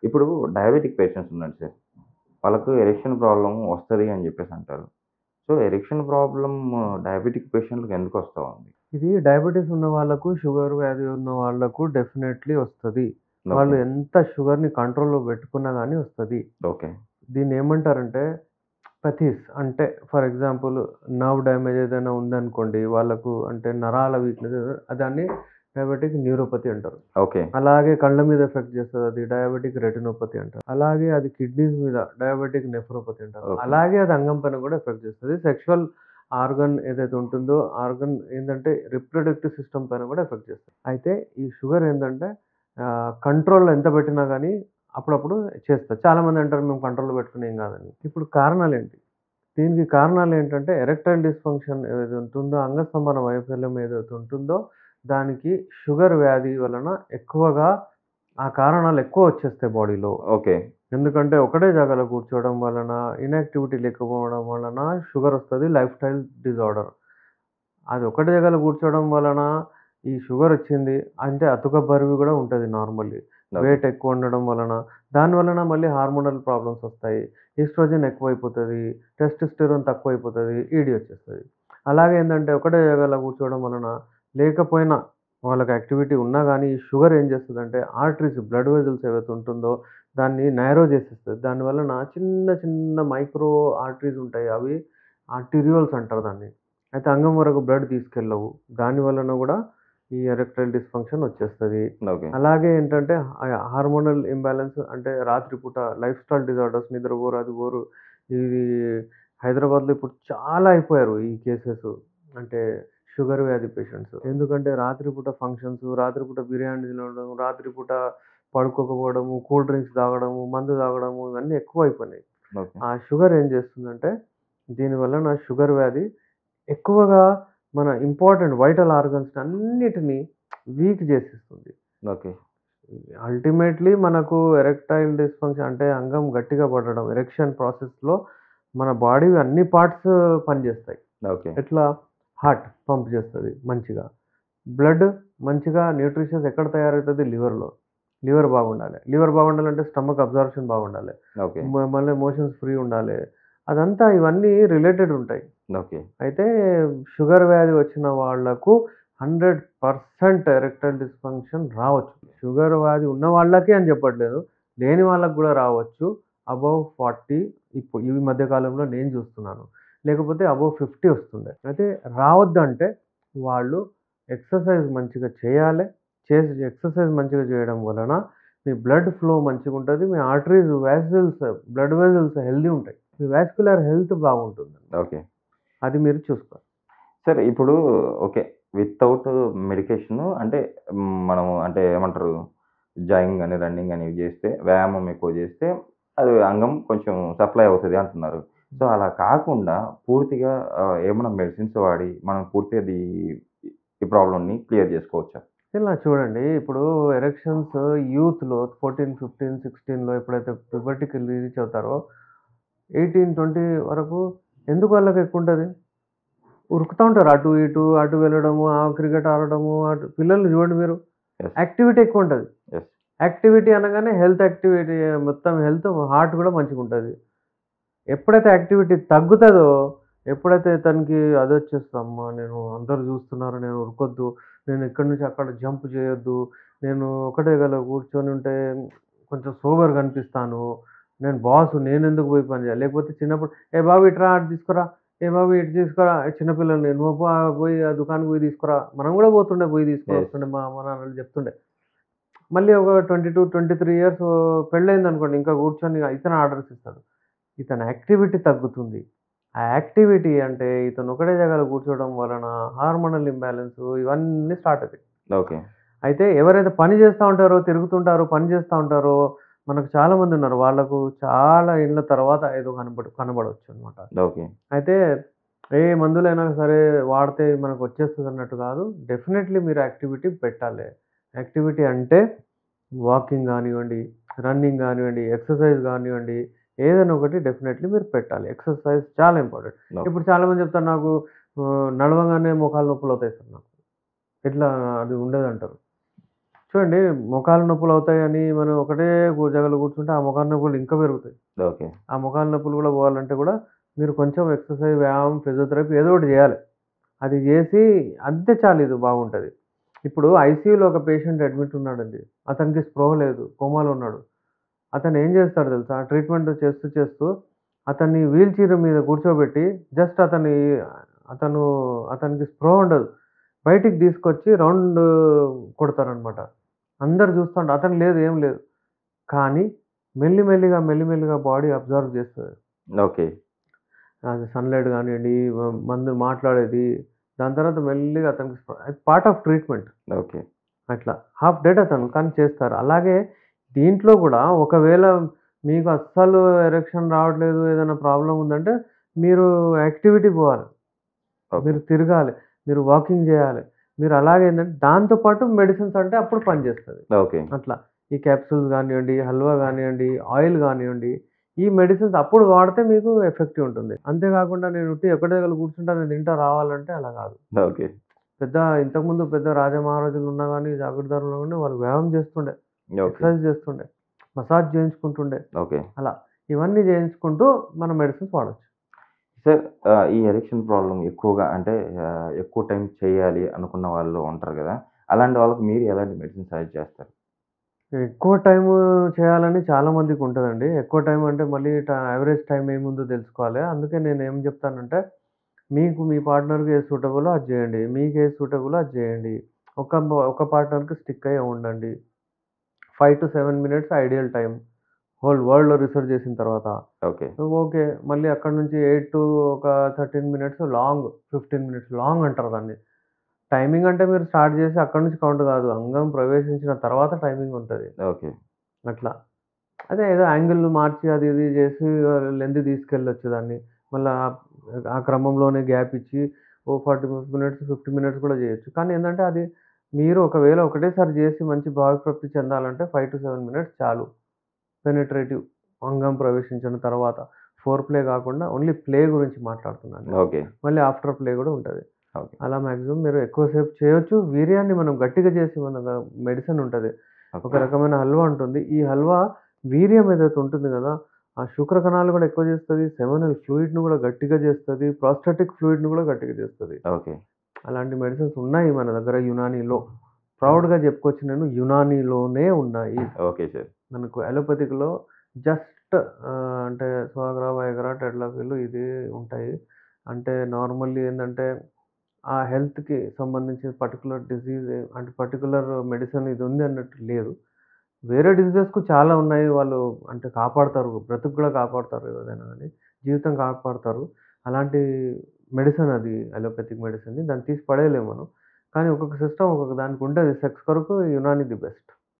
ఇప్పుడు diabetic patients ఉన్నారు sir. వాళ్ళకు ఎరెక్షన్ ప్రాబ్లమ్ వస్తది అని జెప్పేసి అంటారు. సో, ఎరెక్షన్ ప్రాబ్లమ్ డయాబెటిక్ పేషెంట్‌లకి ఎందుకొస్తా ఉంది? ఇది డయాబెటిస్ ఉన్న వాళ్ళకు, షుగర్ వ్యాధి ఉన్న వాళ్ళకు డెఫినెట్‌లీ వస్తది. ఓకే. వాళ్ళు ఎంత షుగర్‌ని కంట్రోల్‌లో పెట్టుకున్నా గాని వస్తది. ఓకే. దీన్నేమంటారంటే పథీస్ అంటే ఫర్ ఎగ్జాంపుల్ నర్వ్ డ్యామేజ్ ఏదైనా ఉందనుకోండి, వాళ్ళకు అంటే నరాల వీక్‌నెస్ దాన్ని డయాబెటిక్ న్యూరోపతి అంటారు. ఓకే. అలాగే కళ్ళ మీద ఎఫెక్ట్ చేస్తది. అది డయాబెటిక్ రెటినోపతి అంటారు. అలాగే అది కిడ్నీస్ మీద డయాబెటిక్ నెఫ్రోపతి అంటారు. ఓకే. అలాగే అది అంగం పైన కూడా ఎఫెక్ట్ చేస్తది. సెక్షువల్ ఆర్గన్ ఏదైతే ఉంటుందో ఆర్గన్ ఏందంటే రిప్రొడక్టివ్ సిస్టమ్ పైన కూడా ఎఫెక్ట్ చేస్తది. అయితే ఈ షుగర్ ఏందంటే కంట్రోల్‌లో ఎంత పెట్టినా గాని అప్పుడప్పుడు చేస్తది. చాలామంది అంటారు మేము కంట్రోల్‌లో పెట్టుకుని ఏం కాదని. ఇప్పుడు కారణాలేంటి? దీనికి కారణాలేంటంటే ఎరెక్టైల్ డిస్‌ఫంక్షన్ ఏదైతే ఉంటుందో, అంగస్తంభన వైఫల్యం ఏదైతే ఉంటుందో, దానికి షుగర్ వ్యాధి వలన ఎక్కువగా ఆ కారణాలు ఎక్కువ వచ్చేస్తాయి బాడీలో. ఓకే. ఎందుకంటే ఒకటే జాగాలో కూర్చోవడం వలన, ఇన్‌యాక్టివిటీ లేకపోవడం వలన షుగరొస్తది. Life style disorder. అది ఒకటే జగల కూర్చోవడం వలన ఈ షుగరొచ్చింది. అంటే అతుక బరువు గూడా ఉంటది నార్మల్లీ. ఓకే. వెయిట్ ఎక్కువ ఉండడం వలన. దాని వలన మళ్ళీ హార్మోనల్ ప్రాబ్లమ్స్ ఒస్తాయి. ఈస్ట్రోజన్ ఎక్కువైపోతది. టెస్టోస్టెరోన్ తక్కువైపోతది. ఈడీ ఒచ్చేస్తది. అలాగే ఏందంటే ఒకటే జగల కూర్చోవడం వలన లేకపోయినా వాళ్ళకి యాక్టివిటీ ఉన్నా గానీ ఈ షుగర్ ఏం చేస్తదంటే ఆర్టరీస్ బ్లడ్ వెసల్స్ ఏవైతే ఉంటుందో దాన్ని నారో చేసేస్తది. దాని వలన చిన్న చిన్న మైక్రో ఆర్టరీస్ ఉంటాయి. అవి ఆర్టీరియోల్స్ అంటారు దాన్ని. అయితే అంగం వరకు బ్లడ్ తీసుకెళ్ళవు. దాని వలన గూడా ఈ ఎరెక్టైల్ డిస్‌ఫంక్షన్ వచ్చేస్తది. ఓకే. అలాగే ఏంటంటే హార్మోనల్ ఇంబాలెన్స్ అంటే రాత్రిపూట లైఫ్ స్టైల్ డిజార్డర్స్ నిద్రపోరు, అది పోరు. ఇది హైదరాబాద్‌లో ఇప్పుడు చాలా అయిపోయారు ఈ కేసెస్. అంటే షుగర్ వ్యాధి పేషెంట్స్. ఎందుకంటే రాత్రిపూట ఫంక్షన్స్, రాత్రిపూట బిర్యానీ తినడం, రాత్రిపూట పడుకోకపోవడము, కూల్ డ్రింక్స్ తాగడము, మందు తాగడము ఇవన్నీ ఎక్కువైపోయినాయి. ఓకే. ఆ షుగర్ ఏం చేస్తుందంటే దీని వలన షుగర్ వ్యాధి ఎక్కువగా మన ఇంపార్టెంట్ వైటల్ ఆర్గన్స్‌ని అన్నిటిని వీక్ చేసేస్తుంది. ఓకే. అల్టిమేట్‌లీ మనకు ఎరెక్టైల్ డిస్‌ఫంక్షన్ అంటే అంగం గట్టిగా పడడం, ఎరెక్షన్ ప్రాసెస్‌లో మన బాడీ అన్ని పార్ట్స్ పనిచేస్తాయి. ఓకే. ఎట్లా? హార్ట్ పంప్ చేస్తది మంచిగా. బ్లడ్ మంచిగా న్యూట్రిషన్స్ ఎక్కడ తయారైతది? లివర్‌లో. లివర్ బాగుండాలి. లివర్ బాగుండాలంటే స్టమక్ అబ్జార్ప్షన్ బాగుండాలి. ఓకే. మళ్ళీ మోషన్స్ ఫ్రీ ఉండాలి. అదంతా ఇవన్నీ రిలేటెడ్ ఉంటాయి. ఓకే. అయితే షుగర్ వ్యాధి వచ్చిన వాళ్ళకు 100% ఎరెక్టైల్ డిస్‌ఫంక్షన్ రావచ్చు. షుగర్ వ్యాధి ఉన్న వాళ్ళకే అని చెప్పట్లేదు. లేని వాళ్ళకి గూడా రావచ్చు. అబోవ్ 40 ఈ మధ్య కాలంలో నేను చూస్తున్నాను. లేకపోతే అబోవ్ 50 వస్తుండే. అయితే రావద్దంటే వాళ్ళు ఎక్సర్‌సైజ్ మంచిగా చేయాలె. ఎక్సర్‌సైజ్ మంచిగా చేయడం వలన మీ బ్లడ్ ఫ్లో మంచిగుంటది. మీ ఆర్టరీస్, బ్లడ్ వెసల్స్ హెల్తీ ఉంటాయి. మీ వాస్క్యులర్ హెల్త్ బాగుంటుంది. ఓకే. అది మీరు చూసుకోవాలి. సరే ఇప్పుడు ఓకే. వితౌట్ మెడికేషను అంటే మనము అంటే ఏమంటారు? జాగింగ్ గాని, రన్నింగ్ గాని ఇవి జేస్తే, వ్యాయామం ఎక్కువ జేస్తే అది అంగం కొంచెం సప్లై అవుతది అంటున్నారు. సో, అలా కాకుండా పూర్తిగా ఏమన్నా మెడిసిన్స్ వాడి మనం పూర్తిగా ఈ ప్రాబ్లమ్‌ని క్లియర్ జేసుకోవచ్చా? ఇలా చూడండి ఇప్పుడు ఎరెక్షన్స్ యూత్‌లో 14, 15, 16లో ఎప్పుడైతే ప్యూబర్టీకి రీచ్ అవుతారో 18, 20 వరకు ఎందుకు వాళ్ళకి ఎక్కువుంటది? ఉరుకుతా ఉంటారు. అటు, ఇటు, అటు వెళ్ళడము, క్రికెట్ ఆడడము, పిల్లల్ని చూడండి మీరు. యెస్. యాక్టివిటీ ఎక్కువుంటది. యెస్. యాక్టివిటీ అనగానే హెల్త్ యాక్టివిటీ మొత్తం హెల్త్, హార్ట్ గూడా మంచిగుంటది. ఎప్పుడైతే యాక్టివిటీ తగ్గుతదో, ఎప్పుడైతే తనకి అదొచ్చేస్తది, అమ్మా నేను అందరూ జూస్తున్నారు, నేను ఉరకొద్దు, నేను ఇక్కడి నుంచి అక్కడ జంప్ చేయొద్దు, నేను ఒకటే కూర్చొని ఉంటే కొంచెం సోబర్‌గా కనిపిస్తాను. నేను బాసు నేనెందుకు పోయి పని చేయాలి? లేకపోతే చిన్నప్పుడు ఏ బాబు ఇటురా అటు తీసుకురా, ఏ బాబు ఇటు తీసుకురా చిన్న పిల్లల్ని నువ్వు పోయి ఆ దుకాణంకి పోయి తీసుకురా. మనం గూడా పోతుండే పోయి తీసుకొని యెస్. వస్తుండే మా అమ్మ నాన్నలు చెప్తుండే. మళ్ళీ ఒక 22, 23 ఇయర్స్ పెళ్లయిందనుకోండి ఇంకా కూర్చొని ఇతను ఆర్డర్స్ ఇస్తాడు. ఇతని యాక్టివిటీ తగ్గుతుంది. ఆ యాక్టివిటీ అంటే ఇతను ఒకటే జాగాలో కూర్చోవడం వలన హార్మోనల్ ఇంబాలెన్స్ ఇవన్నీ స్టార్ట్ అయితాయి. ఓకే. అయితే ఎవరైతే పని చేస్తా ఉంటారో, తిరుగుతుంటారో, పని చేస్తా ఉంటారో మనకు చాలామందున్నారు. వాళ్ళకు చాలా ఏళ్ల తర్వాత ఏదో కనబడొచ్చనమాట. ఓకే. అయితే ఏ మందులైనా సరే వాడితే మనకొచ్చేస్తదన్నట్టు కాదు. డెఫినైట్‌లీ మీరు యాక్టివిటీ పెట్టాలి. యాక్టివిటీ అంటే వాకింగ్ గానివ్వండి, రన్నింగ్ గానివ్వండి, ఎక్సర్‌సైజ్ గానివ్వండి, ఏదైనా ఒకటి డెఫినైట్‌లీ మీరు పెట్టాలి. ఎక్సర్‌సైజ్ చాలా ఇంపార్టెంట్. ఓకే. ఇప్పుడు చాలామంది చెప్తారు నాకు నడవంగానే మోకాలు నొప్పులవుతాయి సార్ నాకు. ఇట్లా అది ఉండదంటారు. చూడండి మోకాళ్ళ నొప్పులు అవుతాయని మనం ఒకటే జగలు కూర్చుంటే ఆ మోకాళ్ళ నొప్పులు ఇంకా పెరుగుతాయి. ఓకే. ఆ మోకాళ్ళ నొప్పులు కూడా పోవాలంటే కూడా మీరు కొంచెం ఎక్సర్సైజ్, వ్యాయామం, ఫిజియోథెరపీ ఏదో ఒకటి చేయాలి. అది చేసి అంతే చాలు ఇది బాగుంటది. ఇప్పుడు ఐసీయూలో ఒక పేషెంట్ అడ్మిట్ ఉన్నాడండి. అతనికి స్పృహ లేదు. కోమాలో ఉన్నాడు. అతను ఏం చేస్తాడో తెలుసా? ట్రీట్మెంట్ చేస్తూ చేస్తూ అతన్ని వీల్ చైర్ మీద కూర్చోబెట్టి జస్ట్ అతను అతనికి స్పృహ ఉండదు. బయటికి తీసుకొచ్చి రౌండ్ కొడతారనమాట. అందరూ చూస్తుంటే అతను లేదు, ఏం లేదు. కానీ మెల్లిమెల్లిగా బాడీ అబ్జర్వ్ చేస్తది. ఓకే. అది సన్‌లైట్ గానియండి, మందు మాట్లాడేది. దాని తర్వాత మెల్లిగా అతనికి పార్ట్ ఆఫ్ ట్రీట్మెంట్. ఓకే. అట్లా. హాఫ్ డెడ్ అతను కానీ చేస్తారు. అలాగే దీంట్లో గూడా ఒకవేళ మీకు అస్సలు ఎరెక్షన్ రావట్లేదు, ఏదైనా ప్రాబ్లమ్ ఉందంటే మీరు యాక్టివిటీ పోవాలి. ఓకే. మీరు తిరగాలి. మీరు వాకింగ్ జేయాలి. మీరు అలాగే ఏందంటే దాంతో పాటు మెడిసిన్స్ అంటే అప్పుడు పనిచేస్తది. ఓకే. అట్లా. ఈ క్యాప్సూల్స్ గానియండి, హల్వా గానియండి, ఆయిల్ గానియండి, ఈ మెడిసిన్స్ అప్పుడు వాడితే మీకు ఎఫెక్టివ్ ఉంటుంది. అంతే కాకుండా నేను ఉట్టిగా ఒకటే దగ్గర కూర్చుంటా, నేను తింటా రావాలంటే అలా కాదు. ఓకే. ఇంతకుముందు పెద్ద రాజమహారాజులు ఉన్నా గాని, జాగీర్దారులు ఉన్నా గాని వాళ్ళు వ్యాయామం చేస్తుండే. ఓకే. ఎక్సర్సైజ్ చేస్తుండే. మసాజ్ చేయించుకుంటుండే. ఓకే. అలా. ఇవన్నీ చేయించుకుంటూ మనం మెడిసిన్స్ వాడొచ్చు. సార్ ఈ ఎరెక్షన్ ప్రాబ్లమ్ ఎక్కువగా అంటే ఎక్కువ టైం చేయాలి అనుకున్న వాళ్ళు ఉంటారు గదా! అలాంటి వాళ్ళకి మీరు ఎలాంటి మెడిసిన్ సజెస్ట్ చేస్తారు? ఎక్కువ టైము చేయాలని చాలా మందికుంటదండి. ఎక్కువ టైం అంటే మళ్ళీ యావరేజ్ టైమ్ ఏముందో తెలుసుకోవాలి. అందుకే నేనేం జెప్తానంటే, మీకు మీ పార్ట్నర్‌కి ఏది సూటబులో అది జేయండి. మీకేది సూటబులో అది జేయండి. ఒక పార్ట్నర్‌కి స్టిక్ అయ్యి ఉండండి. 5-7 మినిట్స్ ఐడియల్ టైమ్. హోల్ వరల్డ్‌లో రిసర్చ్ చేసిన తర్వాత. ఓకే. ఓకే. మళ్ళీ అక్కడి నుంచి 8-13 మినిట్స్ లాంగ్, 15 మినిట్స్ లాంగ్ అంటారు దాన్ని. టైమింగ్ అంటే మీరు స్టార్ట్ చేసి అక్కడి నుంచి కౌంట్ గాదు. అంగం ప్రవేశించిన తర్వాత టైమింగ్ ఉంటది. ఓకే. అట్లా. అదే ఏదో యాంగిల్ మార్చి అది ఇది చేసి లెంత్ తీసుకెళ్ళొచ్చు దాన్ని. మళ్ళా ఆ క్రమంలోనే గ్యాప్ ఇచ్చి ఓ 45 మినిట్స్, 50 మినిట్స్ కూడా చేయొచ్చు. కానీ ఏందంటే అది మీరు ఒకవేళ ఒకటేసారి చేసి మంచి భావప్రాప్తి చెందాలంటే 5-7 మినిట్స్ చాలు. పెనిట్రేటివ్ అంగం ప్రవేశించిన తర్వాత. ఫోర్ ప్లే కాకుండా ఓన్లీ ప్లే గురించి మాట్లాడుతున్నాను నేను. ఓకే. మళ్ళీ ఆఫ్టర్ ప్లే కూడా ఉంటది. ఓకే. అలా మాక్సిమం మీరు ఎక్కువ సేపు చేయొచ్చు. వీర్యాన్ని మనం గట్టిగా చేసి మెడిసిన్ ఉంటది. ఒక ఓకే. రకమైన హల్వా ఉంటుంది. ఈ హల్వా వీర్యం ఏదైతే ఉంటుంది గదా! ఆ శుక్ర కణాలు గూడా ఎక్కువ చేస్తది. సెమినల్ ఫ్లూయిడ్‌ని గూడా గట్టిగా చేస్తది. ప్రాస్టాటిక్ ఫ్లూయిడ్‌ని గూడా గట్టిగా చేస్తది. ఓకే. అలాంటి మెడిసిన్స్ ఉన్నాయి మన దగ్గర యునానీలో. ప్రౌడ్‌గా చెప్పుకోవచ్చు నేను యునానీలోనే ఉన్నాయి. Okay sir. మనకు అలోపతిక్‌లో జస్ట్ అంటే సువాగ్రా, వయాగ్రా, టెడ్లాఫిల్ ఇది ఉంటాయి. అంటే నార్మల్లీ ఏందంటే ఆ హెల్త్‌కి సంబంధించిన పర్టిక్యులర్ డిసీజ్ అంటే పర్టిక్యులర్ మెడిసిన్ ఇది ఉంది అన్నట్టు లేదు. వేరే డిసీజెస్‌కు చాలా ఉన్నాయి. వాళ్ళు అంటే కాపాడతారు. బ్రతుకు కూడా కాపాడతారు ఏదైనా గాని. జీవితం కాపాడతారు. అలాంటి మెడిసిన్ అది అలోపతిక్ మెడిసిన్‌ని. దాన్ని తీసి పడేయలేము మనం. కానీ ఒక్కొక్క సిస్టమ్ ఒక్కొక్క దానికి ఉంటది. సెక్స్ కొరకు యునాని ది బెస్ట్.